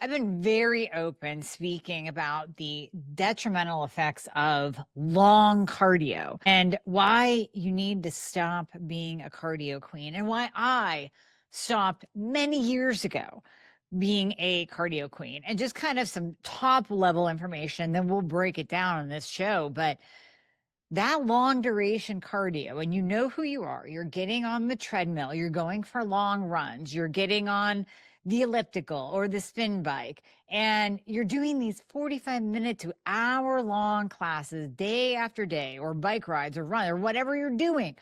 I've been very open speaking about the detrimental effects of long cardio and why you need to stop being a cardio queen and why I stopped many years ago being a cardio queen, and just kind of some top level information. Then we'll break it down on this show. But that long duration cardio, and you know who you are, you're getting on the treadmill, you're going for long runs, you're getting on the elliptical or the spin bike, and you're doing these 45-minute to hour long classes day after day, or bike rides or run or whatever you're doing,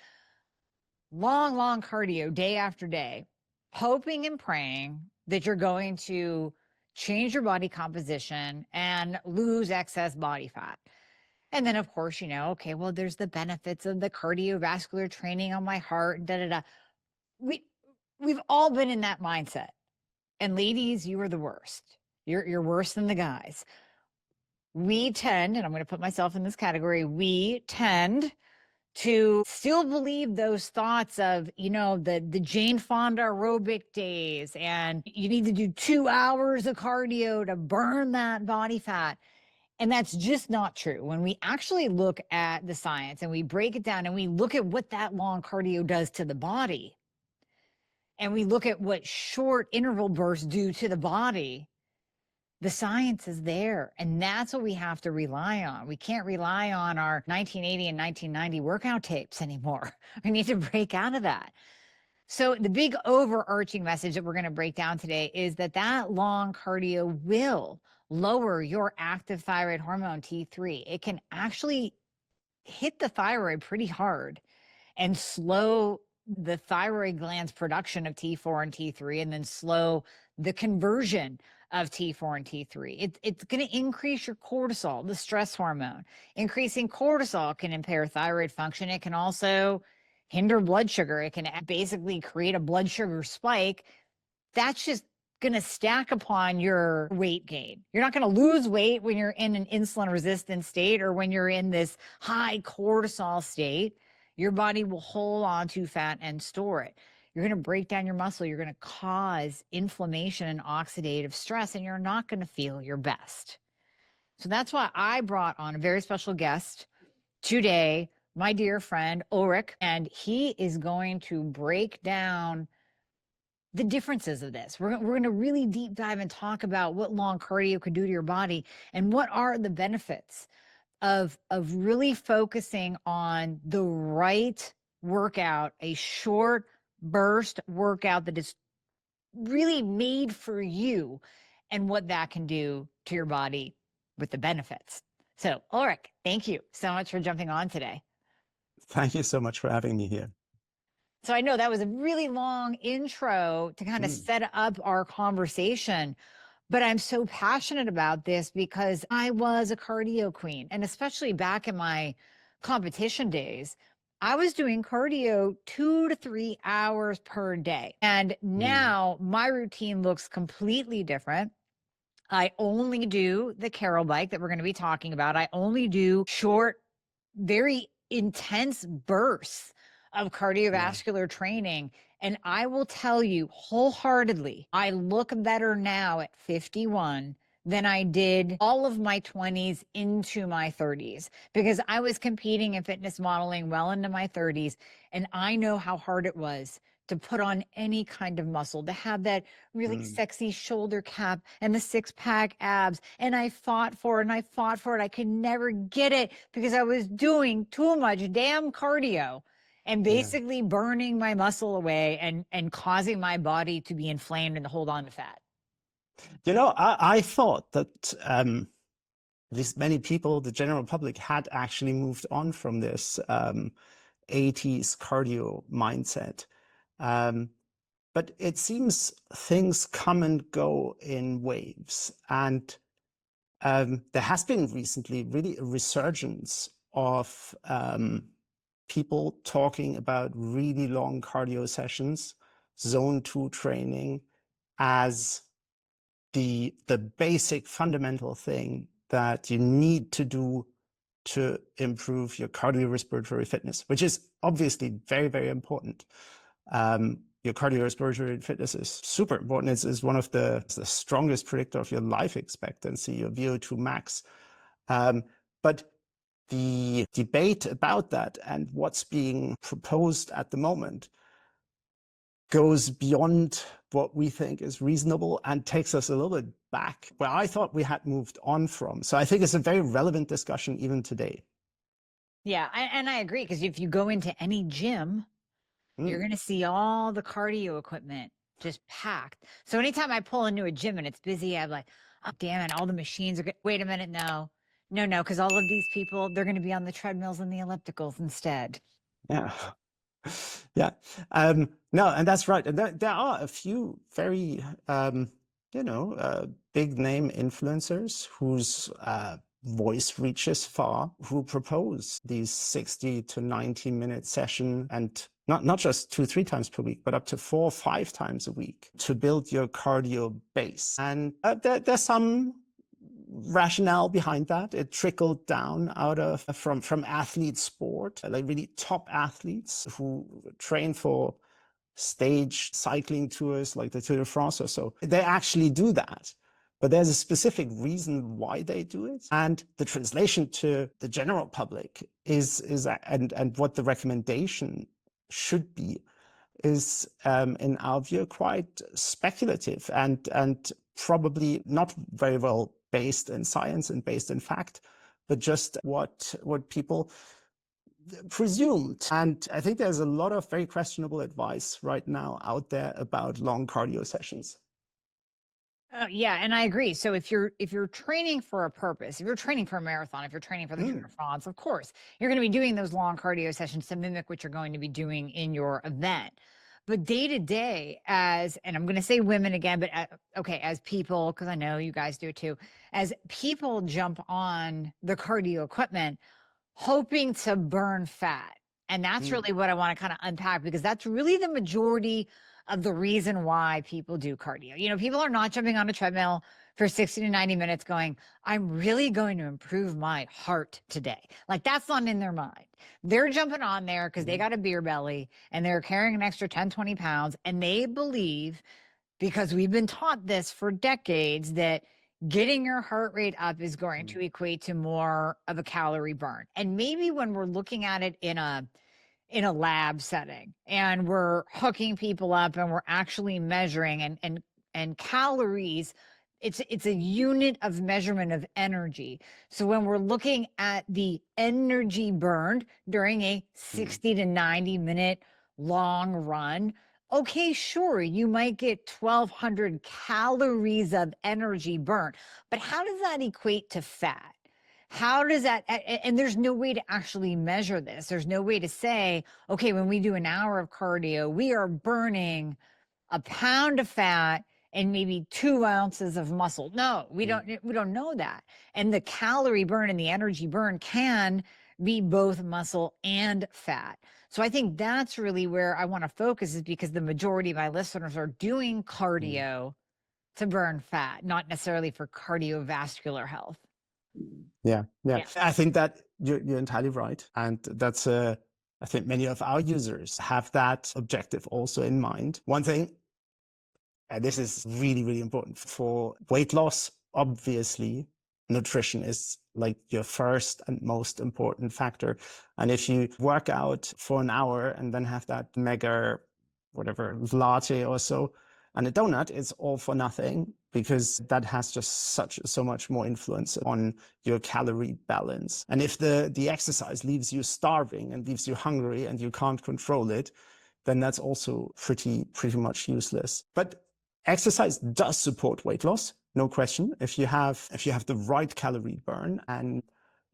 long cardio day after day, hoping and praying that you're going to change your body composition and lose excess body fat. And then, of course, okay, well, there's the benefits of the cardiovascular training on my heart, da da da. We've all been in that mindset. And ladies, you are the worst. You're worse than the guys. We tend, and I'm going to put myself in this category, we tend to still believe those thoughts of, the Jane Fonda aerobic days, and you need to do 2 hours of cardio to burn that body fat. And that's just not true. When we actually look at the science and we break it down and we look at what that long cardio does to the body, and we look at what short interval bursts do to the body, the science is there. And that's what we have to rely on. We can't rely on our 1980 and 1990 workout tapes anymore. We need to break out of that. So the big overarching message that we're going to break down today is that long cardio will lower your active thyroid hormone T3. It can actually hit the thyroid pretty hard and slow the thyroid gland's production of T4 and T3, and then slow the conversion of T4 and T3. It's going to increase your cortisol, the stress hormone. Increasing cortisol can impair thyroid function. It can also hinder blood sugar. It can basically create a blood sugar spike. That's just going to stack upon your weight gain. You're not going to lose weight when you're in an insulin resistant state or when you're in this high cortisol state. Your body will hold on to fat and store it. You're going to break down your muscle. You're going to cause inflammation and oxidative stress, and you're not going to feel your best. So that's why I brought on a very special guest today, my dear friend Ulrich, and he is going to break down the differences of this. We're going to really deep dive and talk about what long cardio could do to your body and what are the benefits of really focusing on the right workout, a short burst workout that is really made for you, and what that can do to your body with the benefits. So Ulrich, thank you so much for jumping on today. Thank you so much for having me here. So I know that was a really long intro to kind of set up our conversation, but I'm so passionate about this because I was a cardio queen. And especially back in my competition days, I was doing cardio 2 to 3 hours per day. And now my routine looks completely different. I only do the Carol bike that we're going to be talking about. I only do short, very intense bursts of cardiovascular training. And I will tell you wholeheartedly, I look better now at 51 than I did all of my 20s into my 30s, because I was competing in fitness modeling well into my 30s. And I know how hard it was to put on any kind of muscle, to have that really sexy shoulder cap and the 6-pack abs. And I fought for it and I fought for it. I could never get it because I was doing too much damn cardio and basically burning my muscle away and causing my body to be inflamed and to hold on to fat. You know, I thought that at least many people, the general public, had actually moved on from this 80s cardio mindset. But it seems things come and go in waves. And there has been recently really a resurgence of people talking about really long cardio sessions, zone 2 training, as the basic fundamental thing that you need to do to improve your cardiorespiratory fitness, which is obviously very, very important. your cardiorespiratory fitness is super important. It's one of the strongest predictor of your life expectancy, your VO2 max. But the debate about that and what's being proposed at the moment goes beyond what we think is reasonable and takes us a little bit back where I thought we had moved on from. So I think it's a very relevant discussion even today. Yeah, and I agree, because if you go into any gym, you're going to see all the cardio equipment just packed. So anytime I pull into a gym and it's busy, I'm like, oh, damn it, all the machines are good. Wait a minute, no, because all of these people, they're going to be on the treadmills and the ellipticals instead. Yeah. Yeah. No, and that's right. And there are a few very, big name influencers whose voice reaches far, who propose these 60 to 90-minute session, and not just 2-3 times per week, but up to 4 or 5 times a week to build your cardio base. And there's some rationale behind that. It trickled down out of from athlete sport, like really top athletes who train for stage cycling tours like the Tour de France or so. They actually do that. But there's a specific reason why they do it. And the translation to the general public is and what the recommendation should be is, in our view, quite speculative and probably not very well based in science and based in fact, but just what people presumed. And I think there's a lot of very questionable advice right now out there about long cardio sessions. Yeah, and I agree. So if you're training for a purpose, if you're training for a marathon, if you're training for the Tour de France, of course, you're going to be doing those long cardio sessions to mimic what you're going to be doing in your event. But day to day, and I'm going to say women again, but okay, as people, because I know you guys do it too, as people jump on the cardio equipment, hoping to burn fat. And that's really what I want to kind of unpack, because that's really the majority of the reason why people do cardio. People are not jumping on a treadmill for 60 to 90 minutes going, I'm really going to improve my heart today. Like, that's not in their mind. They're jumping on there because they got a beer belly and they're carrying an extra 10, 20 pounds. And they believe, because we've been taught this for decades, that getting your heart rate up is going to equate to more of a calorie burn. And maybe when we're looking at it in a lab setting and we're hooking people up and we're actually measuring and calories, it's a unit of measurement of energy. So when we're looking at the energy burned during a 60 to 90 minute long run, okay, sure, you might get 1,200 calories of energy burnt, but how does that equate to fat? How does that, and there's no way to actually measure this. There's no way to say, okay, when we do an hour of cardio, we are burning a pound of fat and maybe 2 ounces of muscle. No, we don't know that. And the calorie burn and the energy burn can be both muscle and fat. So I think that's really where I want to focus, is because the majority of my listeners are doing cardio to burn fat, not necessarily for cardiovascular health. Yeah. I think that you're entirely right. And that's I think many of our users have that objective also in mind. One thing, and this is really, really important for weight loss, obviously, nutrition is like your first and most important factor. And if you work out for an hour and then have that mega, whatever, latte or so, and a donut, it's all for nothing, because that has just so much more influence on your calorie balance. And if the exercise leaves you starving and leaves you hungry and you can't control it, then that's also pretty much useless. But exercise does support weight loss, no question. If you have the right calorie burn, and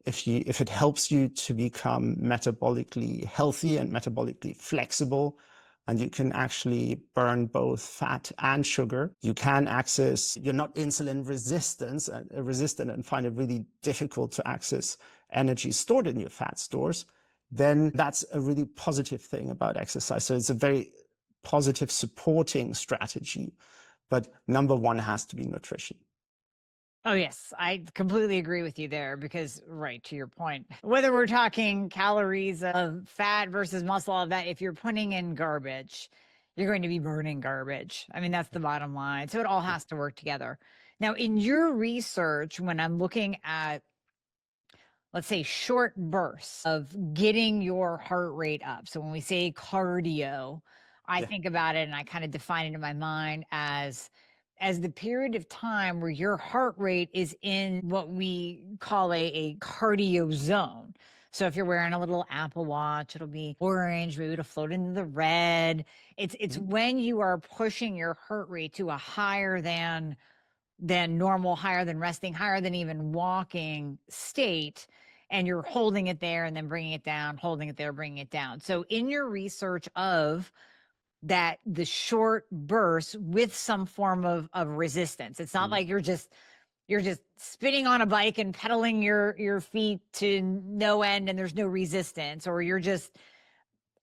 if it helps you to become metabolically healthy and metabolically flexible, and you can actually burn both fat and sugar, you're not insulin resistant and find it really difficult to access energy stored in your fat stores, then that's a really positive thing about exercise. So it's a very positive supporting strategy. But number one has to be nutrition. Oh, yes, I completely agree with you there, because, right, to your point, whether we're talking calories of fat versus muscle, of that, if you're putting in garbage, you're going to be burning garbage. I mean, that's the bottom line. So it all has to work together. Now, in your research, when I'm looking at, let's say, short bursts of getting your heart rate up. So when we say cardio, I Yeah. think about it and I kind of define it in my mind as the period of time where your heart rate is in what we call a cardio zone. So if you're wearing a little Apple Watch, it'll be orange, maybe it'll float into the red. It's when you are pushing your heart rate to a higher than normal, higher than resting, higher than even walking state, and you're holding it there and then bringing it down, holding it there, bringing it down. So in your research of that, the short bursts with some form of resistance, it's not like you're just spinning on a bike and pedaling your feet to no end and there's no resistance, or you're just,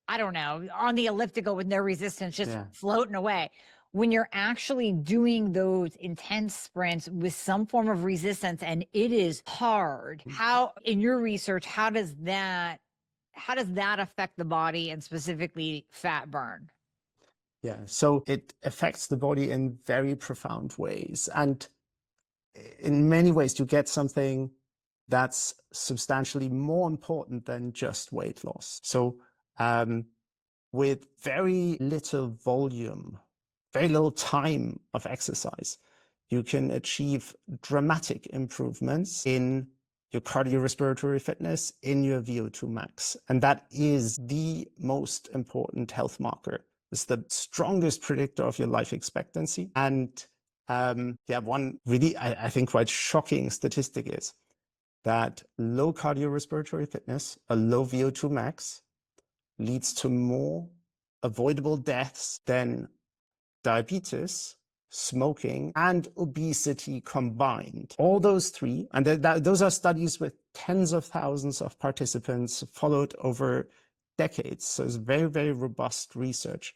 I don't know, on the elliptical with no resistance, just floating away. When you're actually doing those intense sprints with some form of resistance and it is hard, how, in your research, how does that affect the body and specifically fat burn? Yeah, so it affects the body in very profound ways. And in many ways, you get something that's substantially more important than just weight loss. So with very little volume, very little time of exercise, you can achieve dramatic improvements in your cardiorespiratory fitness, in your VO2 max. And that is the most important health marker. It's the strongest predictor of your life expectancy. And one really, I think, quite shocking statistic is that low cardiorespiratory fitness, a low VO2 max, leads to more avoidable deaths than diabetes, smoking, and obesity combined. All those three, and those are studies with tens of thousands of participants followed over decades. So it's very, very robust research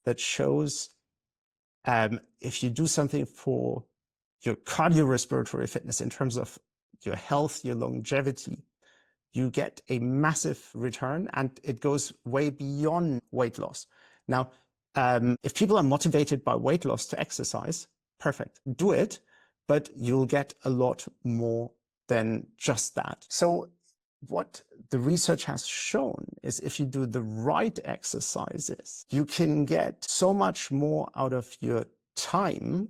that shows if you do something for your cardiorespiratory fitness in terms of your health, your longevity, you get a massive return, and it goes way beyond weight loss. Now, if people are motivated by weight loss to exercise, perfect, do it, but you'll get a lot more than just that. So what the research has shown is if you do the right exercises, you can get so much more out of your time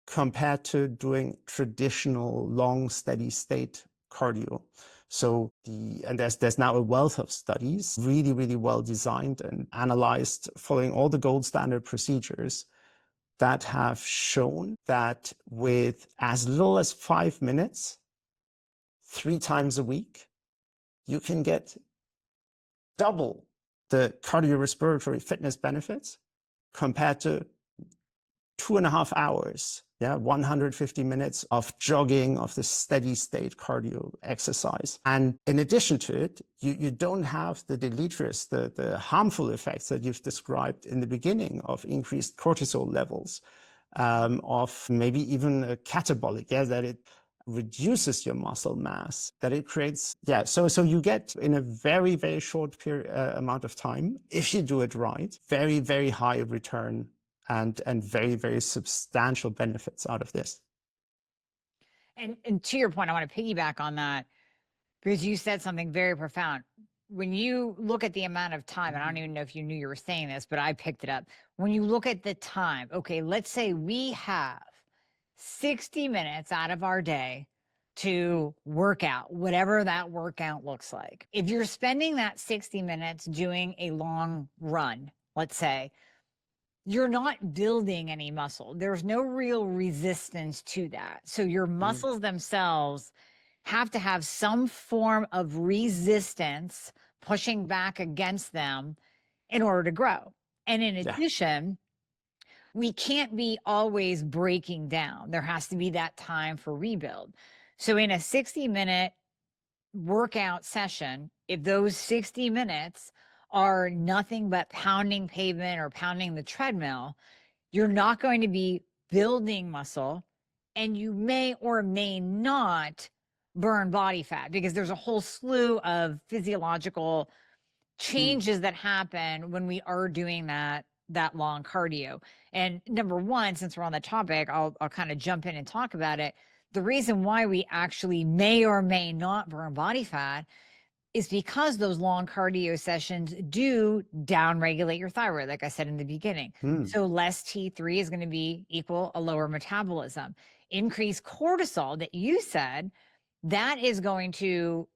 compared to doing traditional long steady state cardio. So there's now a wealth of studies, really, really well designed and analyzed, following all the gold standard procedures, that have shown that with as little as 5 minutes, 3 times a week, you can get double the cardiorespiratory fitness benefits compared to 2.5 hours, 150 minutes of jogging, of the steady state cardio exercise. And in addition to it, you don't have the deleterious, the harmful effects that you've described in the beginning of increased cortisol levels, of maybe even a catabolic, that it reduces your muscle mass, that it creates, so you get, in a very, very short period amount of time, if you do it right, very, very high return and very, very substantial benefits out of this. And to your point, I want to piggyback on that because you said something very profound. When you look at the amount of time, and I don't even know if you knew you were saying this, but I picked it up. When you look at the time, okay, let's say we have 60 minutes out of our day to work out, whatever that workout looks like. If you're spending that 60 minutes doing a long run, let's say, you're not building any muscle. There's no real resistance to that. So your muscles themselves have to have some form of resistance pushing back against them in order to grow. And in addition, we can't be always breaking down. There has to be that time for rebuild. So in a 60-minute workout session, if those 60 minutes are nothing but pounding pavement or pounding the treadmill, you're not going to be building muscle, and you may or may not burn body fat because there's a whole slew of physiological changes that happen when we are doing that that long cardio. And number one, since we're on the topic, I'll kind of jump in and talk about it. The reason why we actually may or may not burn body fat is because those long cardio sessions do downregulate your thyroid, like I said in the beginning. So less T3 is going to be equal a lower metabolism. Increased cortisol that you said, that is going to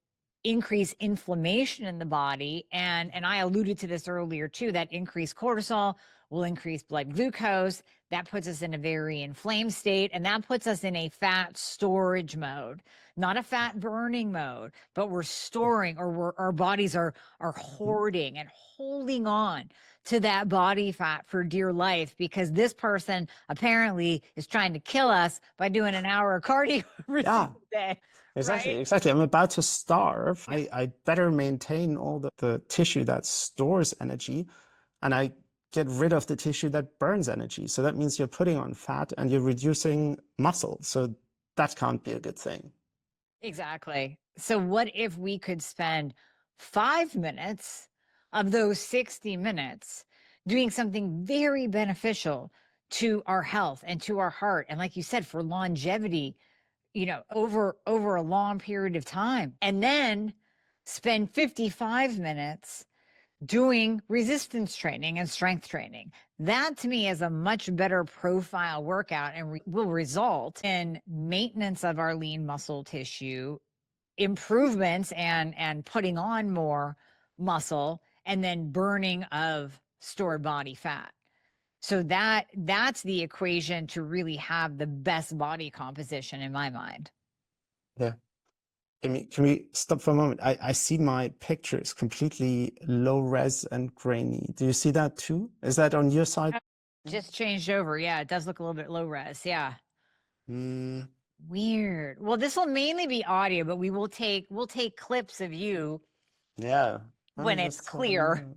increase inflammation in the body. And I alluded to this earlier too, that increased cortisol will increase blood glucose. That puts us in a very inflamed state, and that puts us in a fat storage mode, not a fat burning mode, but we're storing, or our bodies are hoarding and holding on to that body fat for dear life, because this person apparently is trying to kill us by doing an hour of cardio every single day. Exactly, Right? exactly. I'm about to starve. I better maintain all the tissue that stores energy, and I get rid of the tissue that burns energy. So that means you're putting on fat and you're reducing muscle. So that can't be a good thing. Exactly. So what if we could spend 5 minutes of those 60 minutes doing something very beneficial to our health and to our heart, and like you said, for longevity, over a long period of time, and then spend 55 minutes doing resistance training and strength training. That to me is a much better profile workout, and will result in maintenance of our lean muscle tissue, improvements and putting on more muscle, and then burning of stored body fat. So that's the equation to really have the best body composition in my mind. Yeah. Can we stop for a moment? I see my pictures completely low res and grainy. Do you see that too? Is that on your side? Just changed over. Yeah, it does look a little bit low res. Yeah. Mm, Weird. Well, this will mainly be audio, but we'll take clips of you yeah. when it's clear.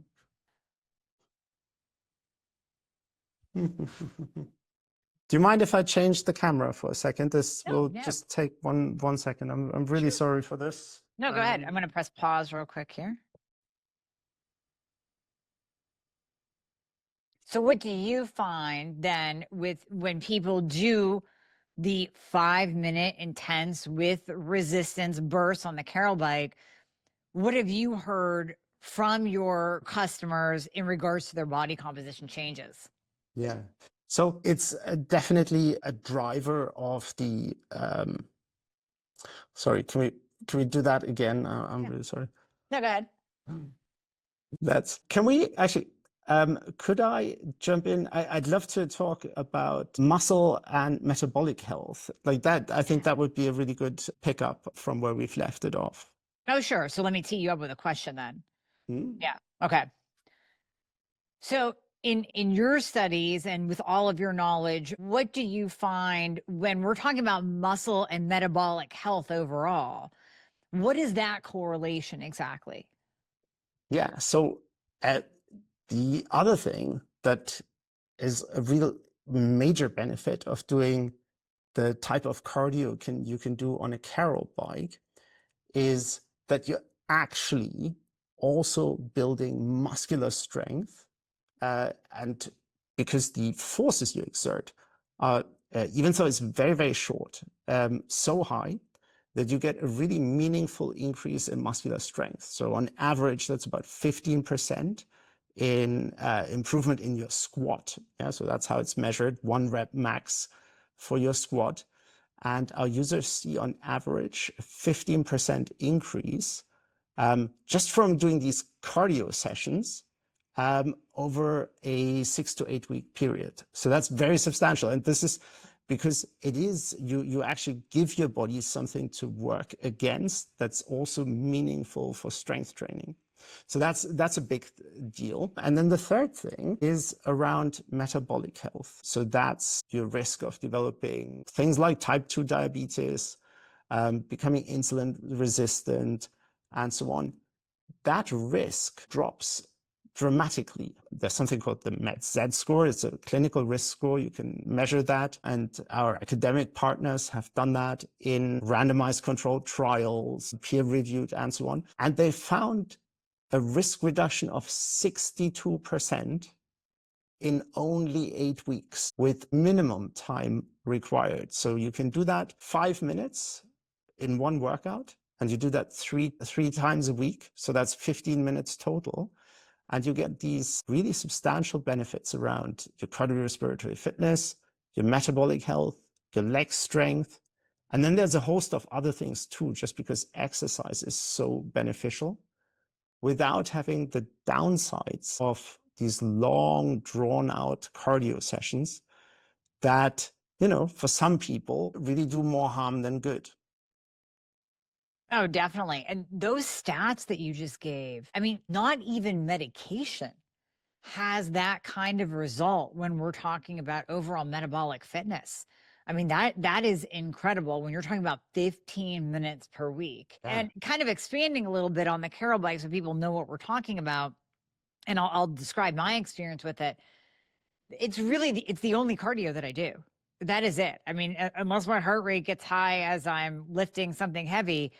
Do you mind if I change the camera for a second? This will No. just take one second. I'm really sorry for this. No, go ahead. I'm going to press pause real quick here. So what do you find then with when people do the 5-minute intense with resistance bursts on the Carol bike? What have you heard from your customers in regards to their body composition changes? Yeah. So it's definitely a driver of the, sorry, can we do that again? I'm really sorry. No, go ahead. Can we actually, could I jump in? I'd love to talk about muscle and metabolic health like that. I think that would be a really good pickup from where we've left it off. Oh, sure. So let me tee you up with a question then. Yeah. Okay. So in your studies and with all of your knowledge, what do you find when we're talking about muscle and metabolic health overall? What is that correlation exactly? Yeah. So the other thing that is a real major benefit of doing the type of cardio you can do on a Carol bike is that you're actually also building muscular strength, and because the forces you exert are, even though it's very, very short, so high that you get a really meaningful increase in muscular strength. So on average, that's about 15% in improvement in your squat. Yeah, so that's how it's measured, 1 rep max for your squat. And our users see on average a 15% increase just from doing these cardio sessions over a 6 to 8 week period. So that's very substantial. And this is because it is, you actually give your body something to work against that's also meaningful for strength training. So that's a big deal. And then the third thing is around metabolic health. So that's your risk of developing things like type 2 diabetes, becoming insulin resistant, and so on. That risk drops dramatically. There's something called the MET-Z score. It's a clinical risk score. You can measure that. And our academic partners have done that in randomized controlled trials, peer-reviewed, and so on. And they found a risk reduction of 62% in only 8 weeks with minimum time required. So you can do that 5 minutes in one workout, and you do that three times a week. So that's 15 minutes total. And you get these really substantial benefits around your cardiorespiratory fitness, your metabolic health, your leg strength. And then there's a host of other things too, just because exercise is so beneficial without having the downsides of these long, drawn out cardio sessions that, for some people really do more harm than good. Oh, definitely. And those stats that you just gave, I mean, not even medication has that kind of result when we're talking about overall metabolic fitness. I mean, that is incredible when you're talking about 15 minutes per week. Yeah. And kind of expanding a little bit on the Carol bike so people know what we're talking about. And I'll describe my experience with it. It's really it's the only cardio that I do. That is it. I mean, unless my heart rate gets high as I'm lifting something heavy,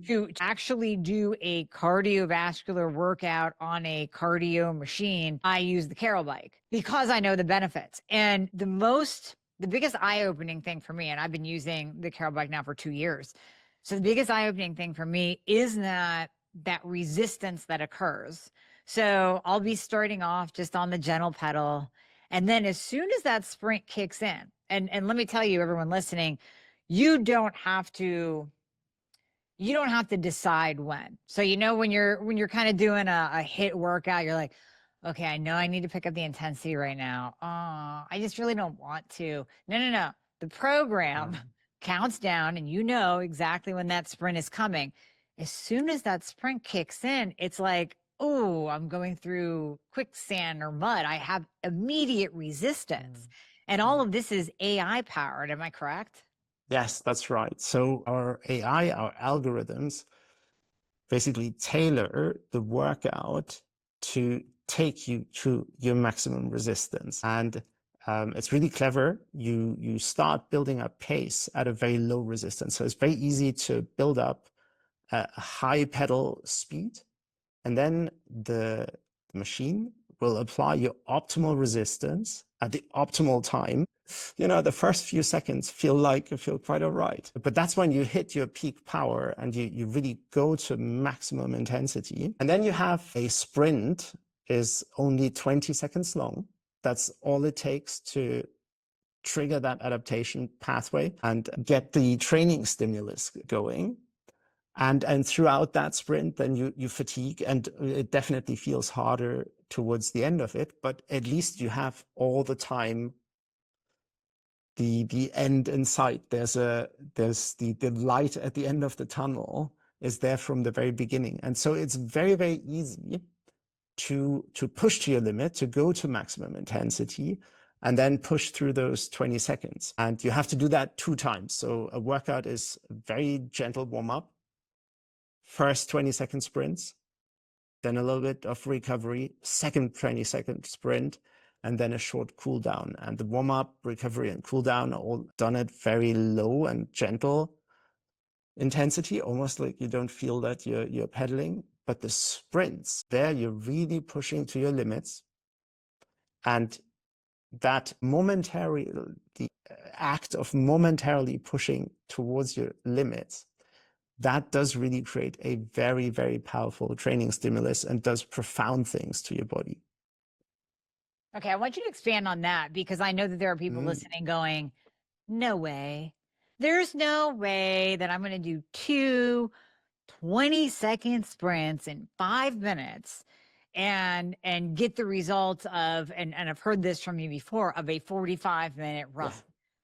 to actually do a cardiovascular workout on a cardio machine, I use the Carol bike because I know the benefits. And the biggest eye-opening thing for me, and I've been using the Carol bike now for 2 years. So the biggest eye-opening thing for me is that resistance that occurs. So I'll be starting off just on the gentle pedal. And then as soon as that sprint kicks in, and let me tell you, everyone listening, you don't have to decide when. So, when you're kind of doing a HIIT workout, you're like, okay, I know I need to pick up the intensity right now. Oh, I just really don't want to. No. The program counts down and you know exactly when that sprint is coming. As soon as that sprint kicks in, it's like, oh, I'm going through quicksand or mud. I have immediate resistance. And all of this is AI powered. Am I correct? Yes, that's right. So our AI, our algorithms basically tailor the workout to take you to your maximum resistance. And it's really clever. You start building up pace at a very low resistance. So it's very easy to build up a high pedal speed, and then the machine will apply your optimal resistance at the optimal time. The first few seconds feel quite all right. But that's when you hit your peak power and you really go to maximum intensity. And then you have a sprint is only 20 seconds long. That's all it takes to trigger that adaptation pathway and get the training stimulus going. And throughout that sprint, then you fatigue, and it definitely feels harder towards the end of it, but at least you have all the time the end in sight. There's the light at the end of the tunnel is there from the very beginning. And so it's very, very easy to push to your limit, to go to maximum intensity, and then push through those 20 seconds. And you have to do that 2 times. So a workout is a very gentle warm-up. First 20-second sprints, then a little bit of recovery, second 20-second sprint, and then a short cool down. And the warm-up, recovery, and cool down are all done at very low and gentle intensity, almost like you don't feel that you're pedaling. But the sprints, there you're really pushing to your limits. And that the act of momentarily pushing towards your limits, that does really create a very, very powerful training stimulus and does profound things to your body. Okay, I want you to expand on that because I know that there are people listening going, no way. There's no way that I'm going to do 2 20-second sprints in 5 minutes and get the results of, and I've heard this from you before, of a 45-minute run. Yeah.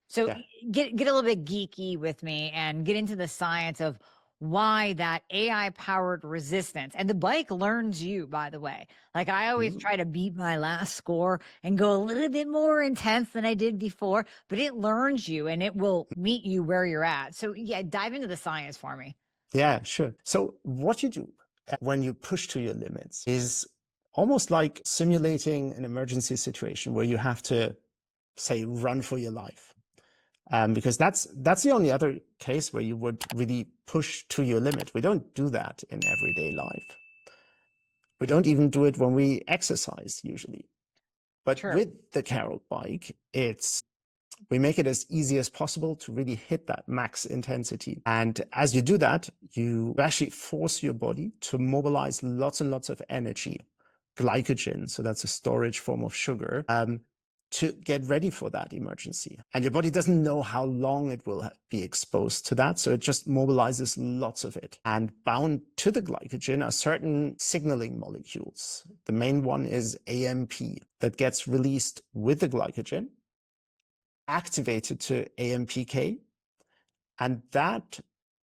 So Yeah. get a little bit geeky with me and get into the science of why that AI powered resistance. And the bike learns you, by the way. Like I always try to beat my last score and go a little bit more intense than I did before, but it learns you and it will meet you where you're at. So yeah, dive into the science for me. Yeah, sure. So what you do when you push to your limits is almost like simulating an emergency situation where you have to, say, run for your life. Because that's the only other case where you would really push to your limit. We don't do that in everyday life. We don't even do it when we exercise usually. But True. with the Carol bike, we make it as easy as possible to really hit that max intensity. And as you do that, you actually force your body to mobilize lots and lots of energy, glycogen, so that's a storage form of sugar, to get ready for that emergency. And your body doesn't know how long it will be exposed to that, so it just mobilizes lots of it. And bound to the glycogen are certain signaling molecules. The main one is AMP that gets released with the glycogen, activated to AMPK, and that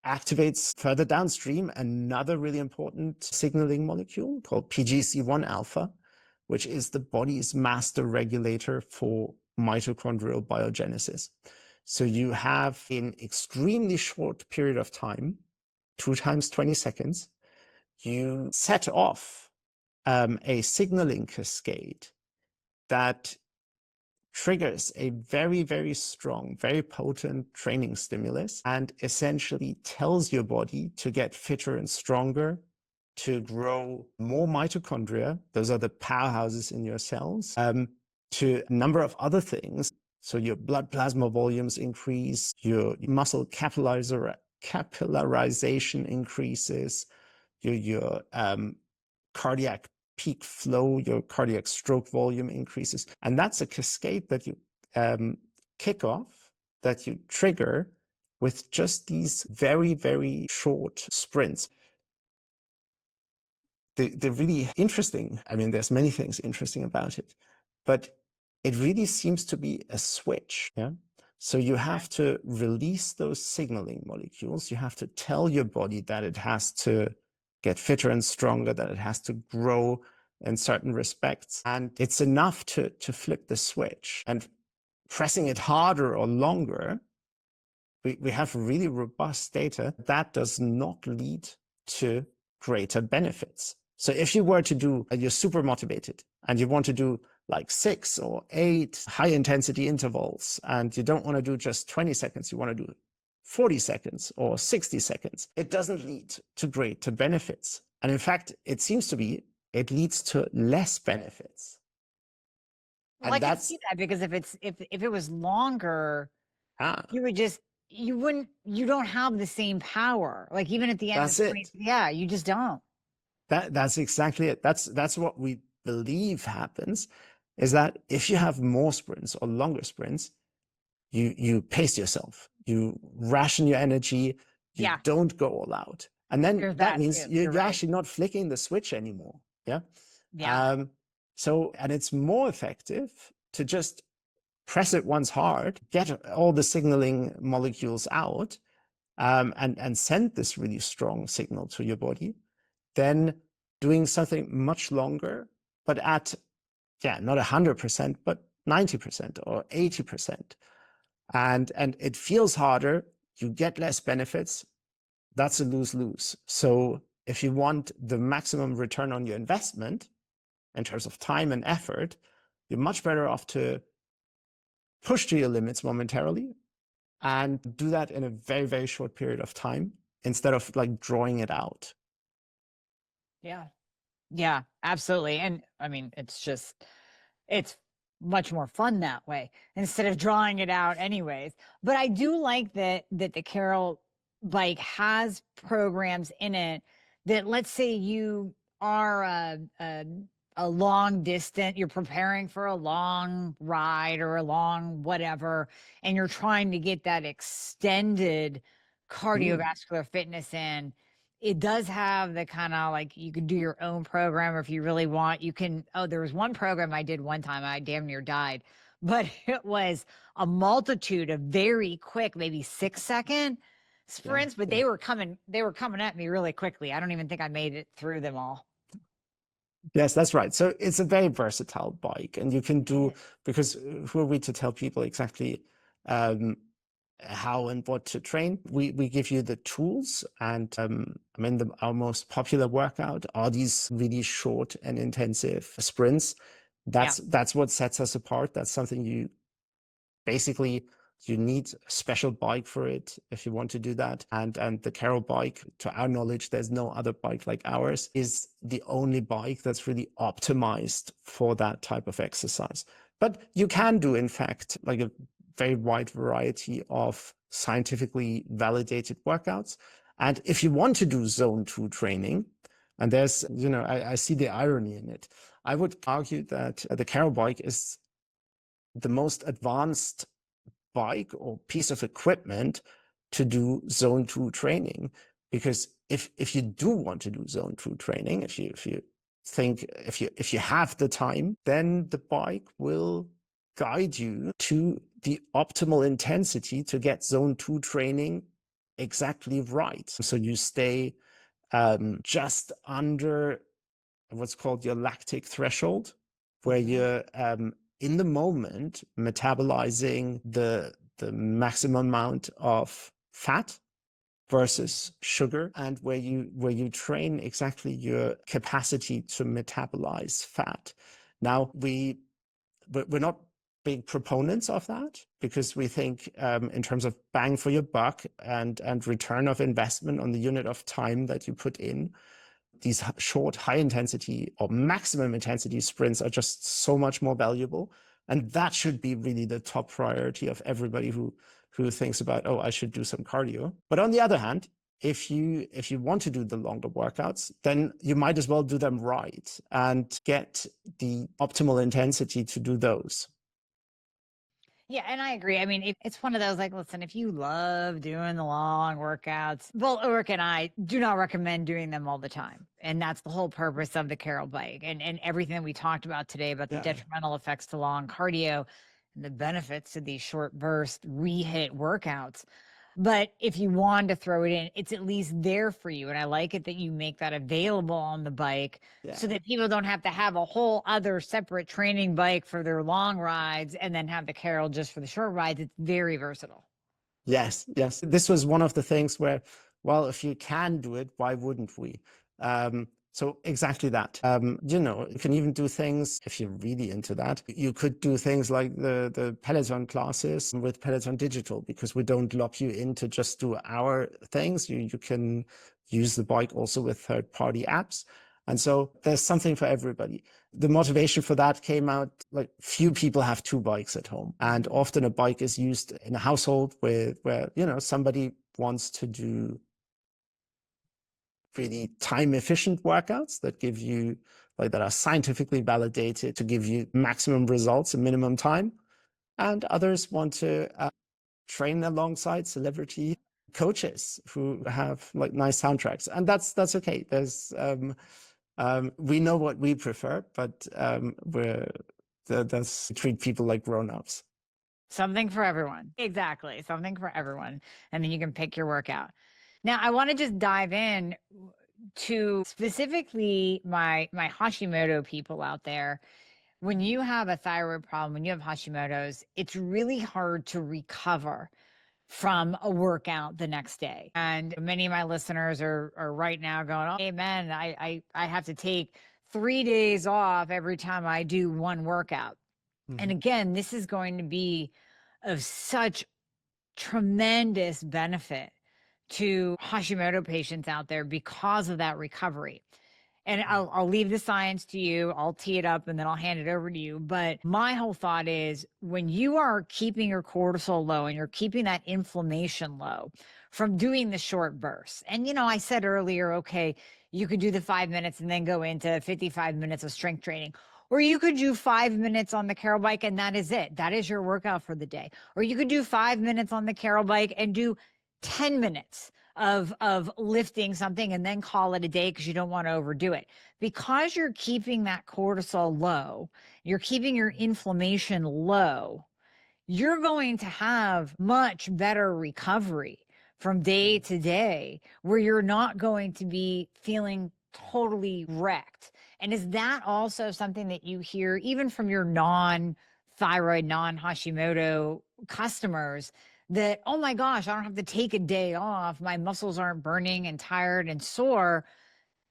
activates further downstream another really important signaling molecule called PGC1 alpha, which is the body's master regulator for mitochondrial biogenesis. So you have in extremely short period of time, 2 times 20 seconds, you set off a signaling cascade that triggers a very, very strong, very potent training stimulus and essentially tells your body to get fitter and stronger, to grow more mitochondria. Those are the powerhouses in your cells, to a number of other things. So your blood plasma volumes increase, your muscle capillarization increases, your cardiac peak flow, your cardiac stroke volume increases. And that's a cascade that you kick off, that you trigger with just these very, very short sprints. The really interesting, I mean, there's many things interesting about it, but it really seems to be a switch. Yeah. So you have to release those signaling molecules. You have to tell your body that it has to get fitter and stronger, that it has to grow in certain respects. And it's enough to flip the switch. And pressing it harder or longer, we have really robust data that does not lead to greater benefits. So if you were to do, you're super motivated and you want to do like 6 or 8 high intensity intervals, and you don't want to do just 20 seconds, you want to do 40 seconds or 60 seconds, it doesn't lead to greater benefits. And in fact, it seems to be, it leads to less benefits. Well, I can see that, because if it was longer, you would just, you don't have the same power. Like even at the end of 20, yeah, you just don't. That's exactly it. That's what we believe happens, is that if you have more sprints or longer sprints, you pace yourself, you ration your energy, you don't go all out. And then that means you're actually not flicking the switch anymore. Yeah. Yeah. So, and it's more effective to just press it once hard, get all the signaling molecules out, and send this really strong signal to your body, than doing something much longer, but at, not 100%, but 90% or 80%. And it feels harder, you get less benefits. That's a lose-lose. So if you want the maximum return on your investment in terms of time and effort, you're much better off to push to your limits momentarily and do that in a very, very short period of time instead of like drawing it out. Yeah. Yeah, absolutely. And I mean, it's much more fun that way instead of drawing it out anyways. But I do like that the Carol bike has programs in it that, let's say you are a long distance, you're preparing for a long ride or a long whatever, and you're trying to get that extended cardiovascular fitness in. It does have the kind of, like, you can do your own program, or if you really want, you can. Oh, there was one program I did one time, I damn near died, but it was a multitude of very quick, maybe 6-second sprints, but they were coming at me really quickly. I don't even think I made it through them all. Yes, that's right. So it's a very versatile bike, and you can do, because who are we to tell people exactly how and what to train? We give you the tools, and I mean, our most popular workout are these really short and intensive sprints. That's what sets us apart. That's something you basically You need a special bike for it if you want to do that. And the Carol bike, to our knowledge, there's no other bike like ours, is the only bike that's really optimized for that type of exercise. But you can do, in fact, like a very wide variety of scientifically validated workouts. And if you want to do zone 2 training, and there's, I see the irony in it. I would argue that the Carol bike is the most advanced bike or piece of equipment to do zone 2 training. Because if you do want to do zone 2 training, if you have the time, then the bike will guide you to the optimal intensity to get zone 2 training exactly right. So you stay just under what's called your lactic threshold, where you're in the moment metabolizing the maximum amount of fat versus sugar, and where you train exactly your capacity to metabolize fat. Now we're not big proponents of that, because we think in terms of bang for your buck and return of investment on the unit of time that you put in, these short, high intensity or maximum intensity sprints are just so much more valuable. And that should be really the top priority of everybody who thinks about, oh, I should do some cardio. But on the other hand, if you want to do the longer workouts, then you might as well do them right and get the optimal intensity to do those. Yeah, and I agree. I mean, it's one of those, like, listen, if you love doing the long workouts, well, Ulrich and I do not recommend doing them all the time. And that's the whole purpose of the Carol bike and everything that we talked about today about the detrimental effects to long cardio and the benefits to these short burst re-hit workouts. But if you want to throw it in, it's at least there for you. And I like it that you make that available on the bike so that people don't have to have a whole other separate training bike for their long rides and then have the Carol just for the short rides. It's very versatile. Yes. This was one of the things where, well, if you can do it, why wouldn't we? So exactly that. You can even do things, if you're really into that, you could do things like the Peloton classes with Peloton Digital, because we don't lock you in to just do our things. You can use the bike also with third-party apps. And so there's something for everybody. The motivation for that came out, like, few people have two bikes at home. And often a bike is used in a household where somebody wants to do really time efficient workouts that give you, like, that are scientifically validated to give you maximum results in minimum time. And others want to train alongside celebrity coaches who have, like, nice soundtracks. And that's okay. There's, we know what we prefer, but that's treat people like grown-ups. Something for everyone. Exactly. Something for everyone. And then you can pick your workout. Now, I want to just dive in to specifically my Hashimoto people out there. When you have a thyroid problem, when you have Hashimoto's, it's really hard to recover from a workout the next day. And many of my listeners are right now going, oh, amen. I have to take 3 days off every time I do one workout. And again, this is going to be of such tremendous benefit to Hashimoto patients out there because of that recovery. And I'll leave the science to you. I'll tee it up and then I'll hand it over to you. But my whole thought is when you are keeping your cortisol low and you're keeping that inflammation low from doing the short bursts. And, I said earlier, okay, you could do the 5 minutes and then go into 55 minutes of strength training. Or you could do 5 minutes on the Carol bike and that is it. That is your workout for the day. Or you could do 5 minutes on the Carol bike and do 10 minutes of lifting something and then call it a day because you don't want to overdo it. Because you're keeping that cortisol low, you're keeping your inflammation low, you're going to have much better recovery from day to day where you're not going to be feeling totally wrecked. And is that also something that you hear even from your non-thyroid, non-Hashimoto customers that, oh my gosh, I don't have to take a day off. My muscles aren't burning and tired and sore.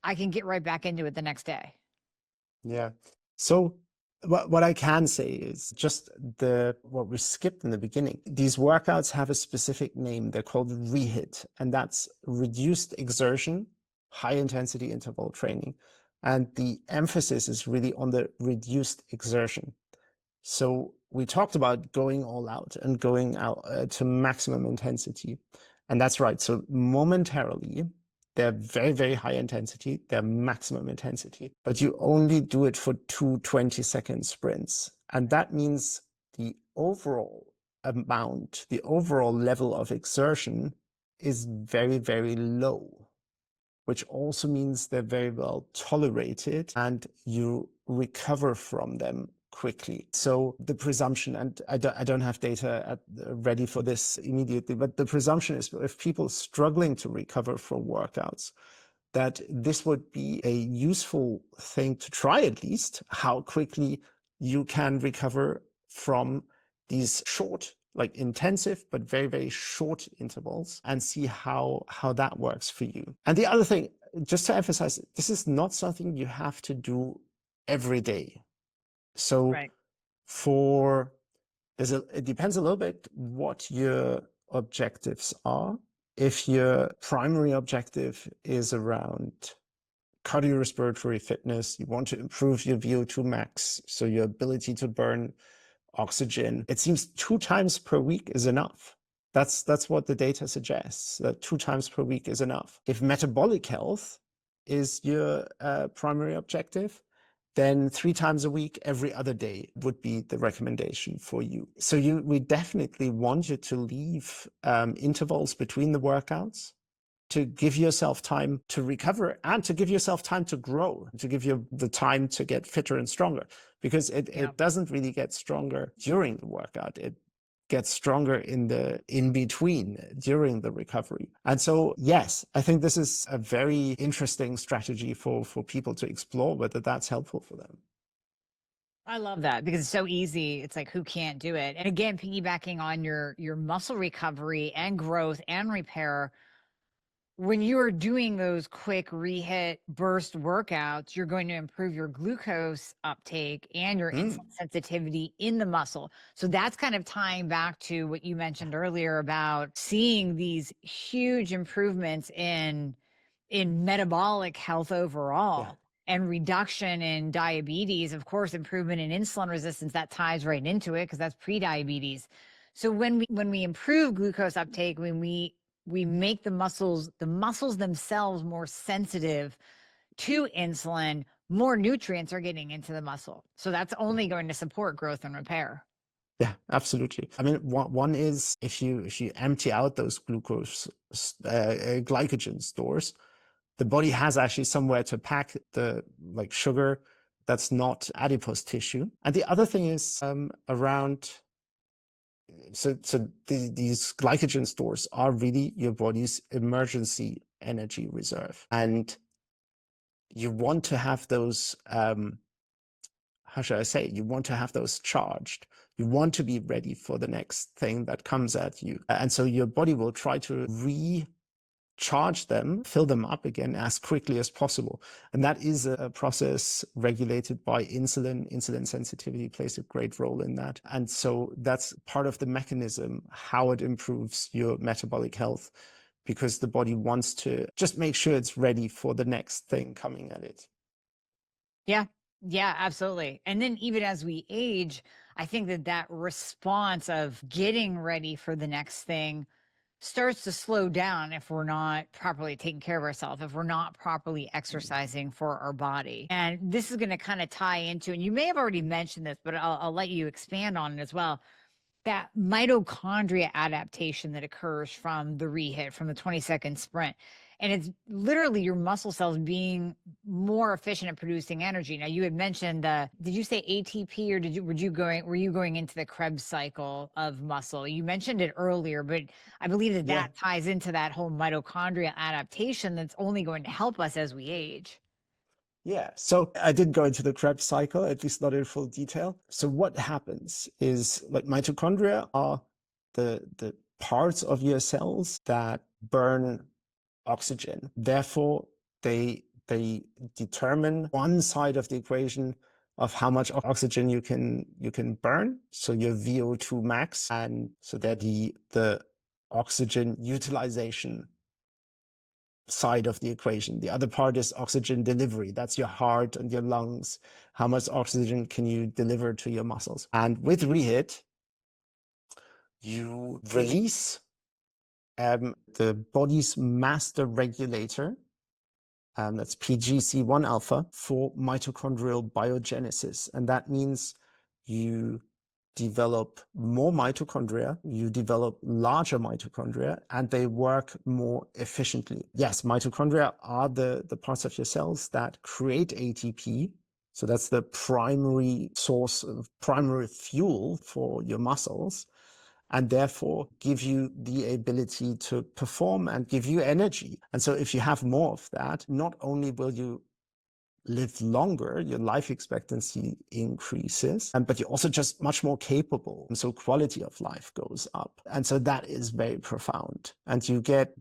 I can get right back into it the next day. Yeah. So what I can say is just what we skipped in the beginning. These workouts have a specific name. They're called REHIIT, and that's reduced exertion, high intensity interval training. And the emphasis is really on the reduced exertion. So we talked about going all out and going out to maximum intensity. And that's right. So momentarily, they're very, very high intensity, they're maximum intensity, but you only do it for 2 20-second sprints. And that means the overall amount, the overall level of exertion is very, very low, which also means they're very well tolerated and you recover from them quickly. So the presumption, and I don't have data ready for this immediately, but the presumption is if people struggling to recover from workouts, that this would be a useful thing to try at least, how quickly you can recover from these short, like intensive, but very, very short intervals, and see how that works for you. And the other thing, just to emphasize, this is not something you have to do every day. So Right. it depends a little bit what your objectives are. If your primary objective is around cardiorespiratory fitness, you want to improve your VO2 max, so your ability to burn oxygen, it seems 2 times per week is enough. That's what the data suggests, that 2 times per week is enough. If metabolic health is your primary objective, then 3 times a week, every other day would be the recommendation for you. So we definitely want you to leave intervals between the workouts to give yourself time to recover and to give yourself time to grow, to give you the time to get fitter and stronger, because it doesn't really get stronger during the workout. It gets stronger in between during the recovery. And so, yes, I think this is a very interesting strategy for people to explore, whether that's helpful for them. I love that because it's so easy. It's like, who can't do it? And again, piggybacking on your muscle recovery and growth and repair, when you are doing those quick REHIIT burst workouts, you're going to improve your glucose uptake and your insulin sensitivity in the muscle. So that's kind of tying back to what you mentioned earlier about seeing these huge improvements in metabolic health overall. And reduction in diabetes, of course, improvement in insulin resistance, that ties right into it because that's pre-diabetes. So when we improve glucose uptake, when we make the muscles themselves more sensitive to insulin, more nutrients are getting into the muscle. So that's only going to support growth and repair. Yeah, absolutely. I mean, one is if you empty out those glycogen stores, the body has actually somewhere to pack the sugar that's not adipose tissue. And the other thing is around, these glycogen stores are really your body's emergency energy reserve. And you want to have those, how should I say, you want to have those charged. You want to be ready for the next thing that comes at you. And so your body will try to recharge them, fill them up again as quickly as possible. And that is a process regulated by insulin. Insulin sensitivity plays a great role in that. And so that's part of the mechanism, how it improves your metabolic health, because the body wants to just make sure it's ready for the next thing coming at it. Yeah. Yeah, absolutely. And then even as we age, I think that response of getting ready for the next thing starts to slow down if we're not properly taking care of ourselves, if we're not properly exercising for our body. And this is going to kind of tie into, and you may have already mentioned this, but I'll let you expand on it as well, that mitochondria adaptation that occurs from the REHIIT, from the 20-second sprint. And it's literally your muscle cells being more efficient at producing energy. Now, you had mentioned did you say ATP or were you going into the Krebs cycle of muscle? You mentioned it earlier, but I believe that ties into that whole mitochondria adaptation that's only going to help us as we age. Yeah, so I didn't go into the Krebs cycle, at least not in full detail. So what happens is, like, mitochondria are the parts of your cells that burn oxygen. Therefore, they determine one side of the equation, of how much oxygen you can burn, so your VO2 max, and so that the oxygen utilization side of the equation. The other part is oxygen delivery. That's your heart and your lungs. How much oxygen can you deliver to your muscles? And with ReHIT, you release the body's master regulator, that's PGC1 alpha, for mitochondrial biogenesis. And that means you develop more mitochondria, you develop larger mitochondria, and they work more efficiently. Yes, mitochondria are the parts of your cells that create ATP. So that's the primary source of primary fuel for your muscles, and therefore give you the ability to perform and give you energy. And so if you have more of that, not only will you live longer, your life expectancy increases, but you're also just much more capable. And so quality of life goes up. And so that is very profound. And you get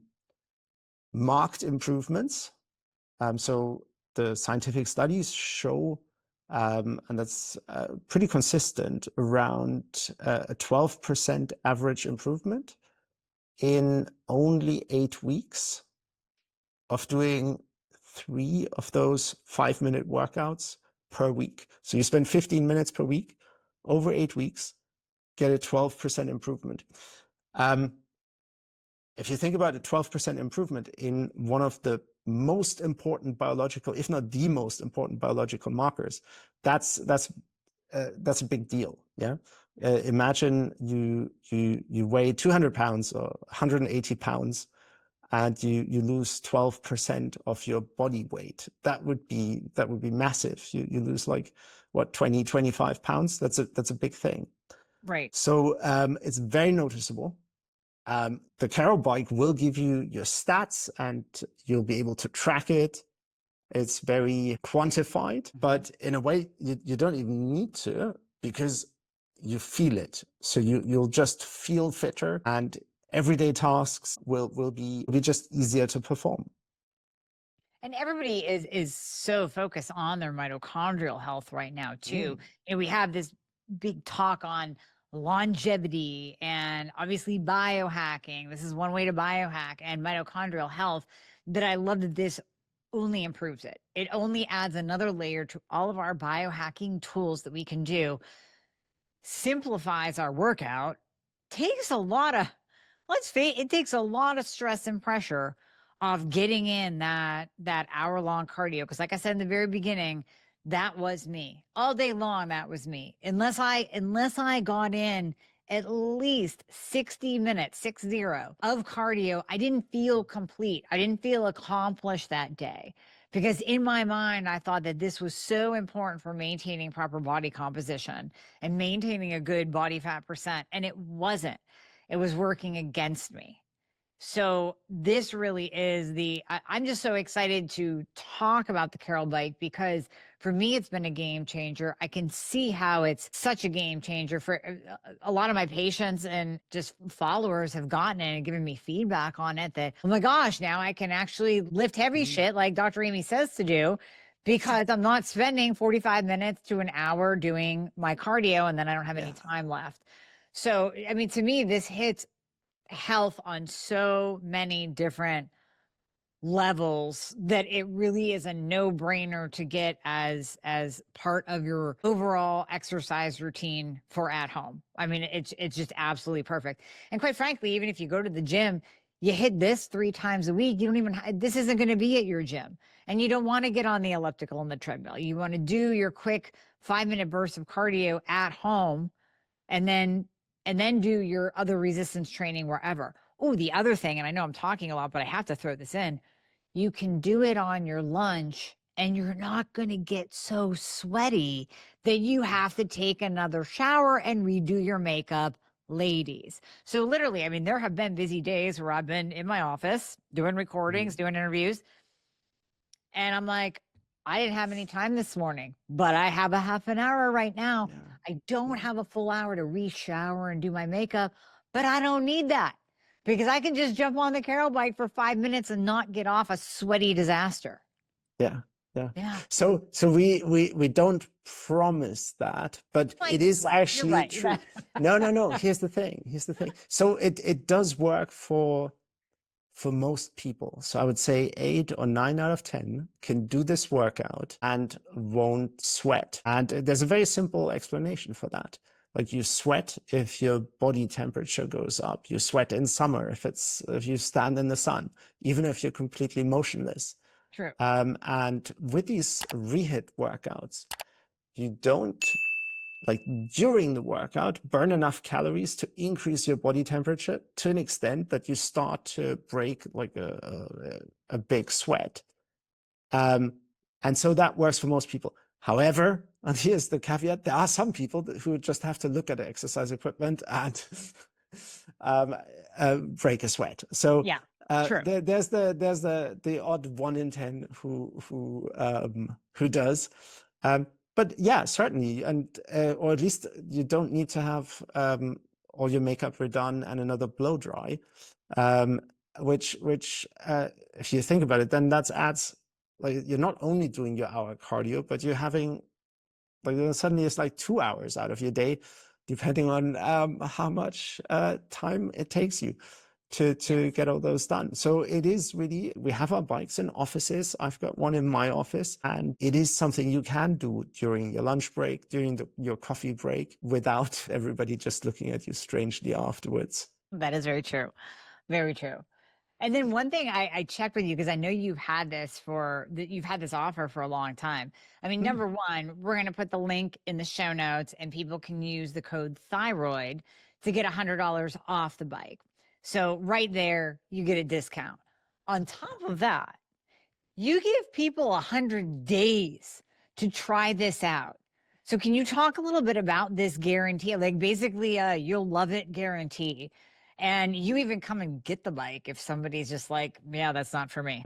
marked improvements. So the scientific studies show, and that's pretty consistent, around a 12% average improvement in only 8 weeks of doing 3 of those 5-minute workouts per week. So you spend 15 minutes per week over 8 weeks, get a 12% improvement. If you think about a 12% improvement in one of the most important biological, if not the most important biological markers, that's a big deal. Yeah. Imagine you weigh 200 pounds or 180 pounds, and you lose 12% of your body weight. That would be massive. You lose like what, 20, 25 pounds. That's a big thing. Right. So it's very noticeable. The Carol bike will give you your stats, and you'll be able to track it. It's very quantified, but in a way you don't even need to, because you feel it. So you'll just feel fitter, and everyday tasks will be just easier to perform. And everybody is so focused on their mitochondrial health right now too. And we have this big talk on longevity and obviously biohacking. This is one way to biohack, and mitochondrial health, that I love that this only improves it. It only adds another layer to all of our biohacking tools that we can do, simplifies our workout, takes a lot of, it takes a lot of stress and pressure of getting in that hour-long cardio. Because like I said in the very beginning, that was me all day long. That was me. Unless I got in at least 60 minutes, 60, of cardio, I didn't feel complete. I didn't feel accomplished that day. Because in my mind, I thought that this was so important for maintaining proper body composition and maintaining a good body fat percent. And it wasn't. It was working against me. So this really is I'm just so excited to talk about the Carol bike, because for me, it's been a game changer. I can see how it's such a game changer for a lot of my patients, and just followers have gotten it and given me feedback on it that, oh my gosh, now I can actually lift heavy shit like Dr. Amie says to do, because I'm not spending 45 minutes to an hour doing my cardio and then I don't have any time left. So, I mean, to me, this hits health on so many different levels that it really is a no-brainer to get as part of your overall exercise routine for at home. I mean, it's just absolutely perfect. And quite frankly, even if you go to the gym, you hit this 3 times a week, you don't even, this isn't going to be at your gym, and you don't want to get on the elliptical and the treadmill. You want to do your quick 5-minute bursts of cardio at home, and then do your other resistance training wherever. Oh, the other thing, and I know I'm talking a lot, but I have to throw this in. You can do it on your lunch, and you're not going to get so sweaty that you have to take another shower and redo your makeup, ladies. So literally, I mean, there have been busy days where I've been in my office doing recordings, doing interviews, and I'm like, I didn't have any time this morning, but I have a half an hour right now. I don't have a full hour to re-shower and do my makeup, but I don't need that, because I can just jump on the Carol bike for 5 minutes and not get off a sweaty disaster. Yeah. Yeah. Yeah. So we don't promise that, but Like, it is right. You're actually right. true. No. Here's the thing. Here's the thing. So it does work for most people. So I would say 8 or 9 out of 10 can do this workout and won't sweat. And there's a very simple explanation for that. Like, you sweat if your body temperature goes up. You sweat in summer if you stand in the sun, even if you're completely motionless. True. And with these HIIT workouts, you don't, like, during the workout, burn enough calories to increase your body temperature to an extent that you start to break like a big sweat. And so that works for most people. However, and here's the caveat, there are some people who just have to look at the exercise equipment and break a sweat. So Yeah. True. there's the odd 1 in 10 who does. But yeah, certainly, and or at least you don't need to have all your makeup redone and another blow dry, which if you think about it, then that adds, like, you're not only doing your hour cardio, but you're having, like, then suddenly it's like 2 hours out of your day, depending on how much time it takes you to get all those done. So it is really, we have our bikes in offices. I've got one in my office, and it is something you can do during your lunch break, during your coffee break, without everybody just looking at you strangely afterwards. That is very true. Very true. And then one thing I checked with you, because I know you've had this offer for a long time. I mean, Hmm. number one, we're going to put the link in the show notes, and people can use the code thyroid to get $100 off the bike. So right there, you get a discount. On top of that, you give people 100 days to try this out. So can you talk a little bit about this guarantee? Like, basically, you'll love it guarantee. And you even come and get the bike if somebody's just like, yeah, that's not for me.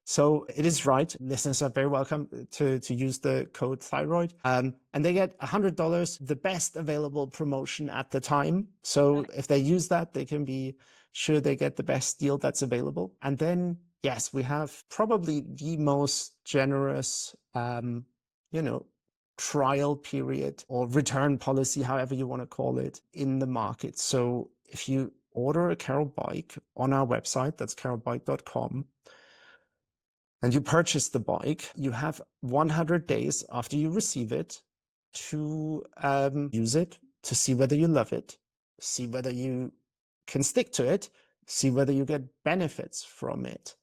So it is right. Listeners are very welcome to use the code thyroid. And they get $100, the best available promotion at the time. So if they use that, they can be sure they get the best deal that's available. And then, yes, we have probably the most generous, trial period or return policy, however you want to call it, in the market. So if you order a Carol bike on our website, that's carolbike.com, and you purchase the bike, you have 100 days after you receive it to use it, to see whether you love it, see whether you can stick to it, see whether you get benefits from it.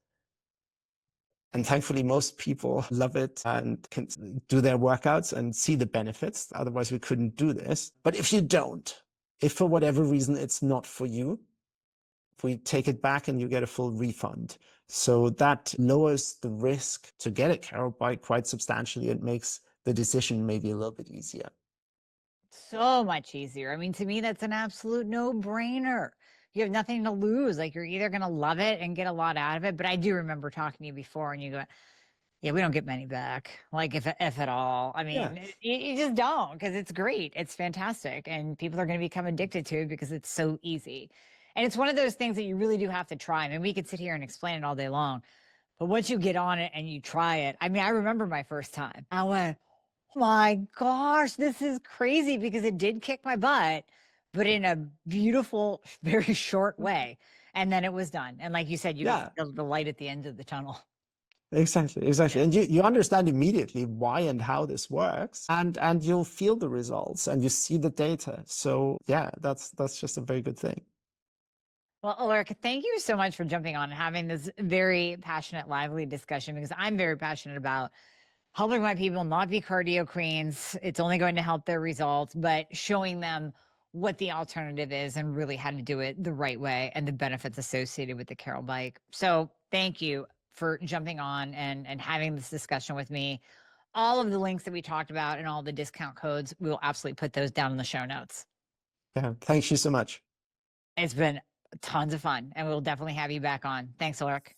And thankfully, most people love it and can do their workouts and see the benefits. Otherwise, we couldn't do this. But if you don't, if for whatever reason it's not for you, we take it back and you get a full refund. So that lowers the risk to get a Carol bike quite substantially. It makes the decision maybe a little bit easier. So much easier. I mean, to me, that's an absolute no-brainer. You have nothing to lose. Like, you're either going to love it and get a lot out of it. But I do remember talking to you before, and you go, yeah, we don't get many back, like, if at all. I Yeah. mean, you just don't, because it's great. It's fantastic. And people are going to become addicted to it because it's so easy. And it's one of those things that you really do have to try. I mean, we could sit here and explain it all day long, but once you get on it and you try it, I mean, I remember my first time. I went, oh my gosh, this is crazy, because it did kick my butt, but in a beautiful, very short way. And then it was done. And like you said, you could Yeah, see the light at the end of the tunnel. exactly. Yeah. And you understand immediately why and how this works, and you'll feel the results and you see the data. So yeah, that's just a very good thing. Well, Ulrich, thank you so much for jumping on and having this very passionate, lively discussion, because I'm very passionate about helping my people not be cardio queens. It's only going to help their results, but showing them what the alternative is and really how to do it the right way and the benefits associated with the Carol bike. So thank you for jumping on and having this discussion with me. All of the links that we talked about and all the discount codes, we will absolutely put those down in the show notes. Yeah, thank you so much. It's been tons of fun, and we'll definitely have you back on. Thanks, Ulrich.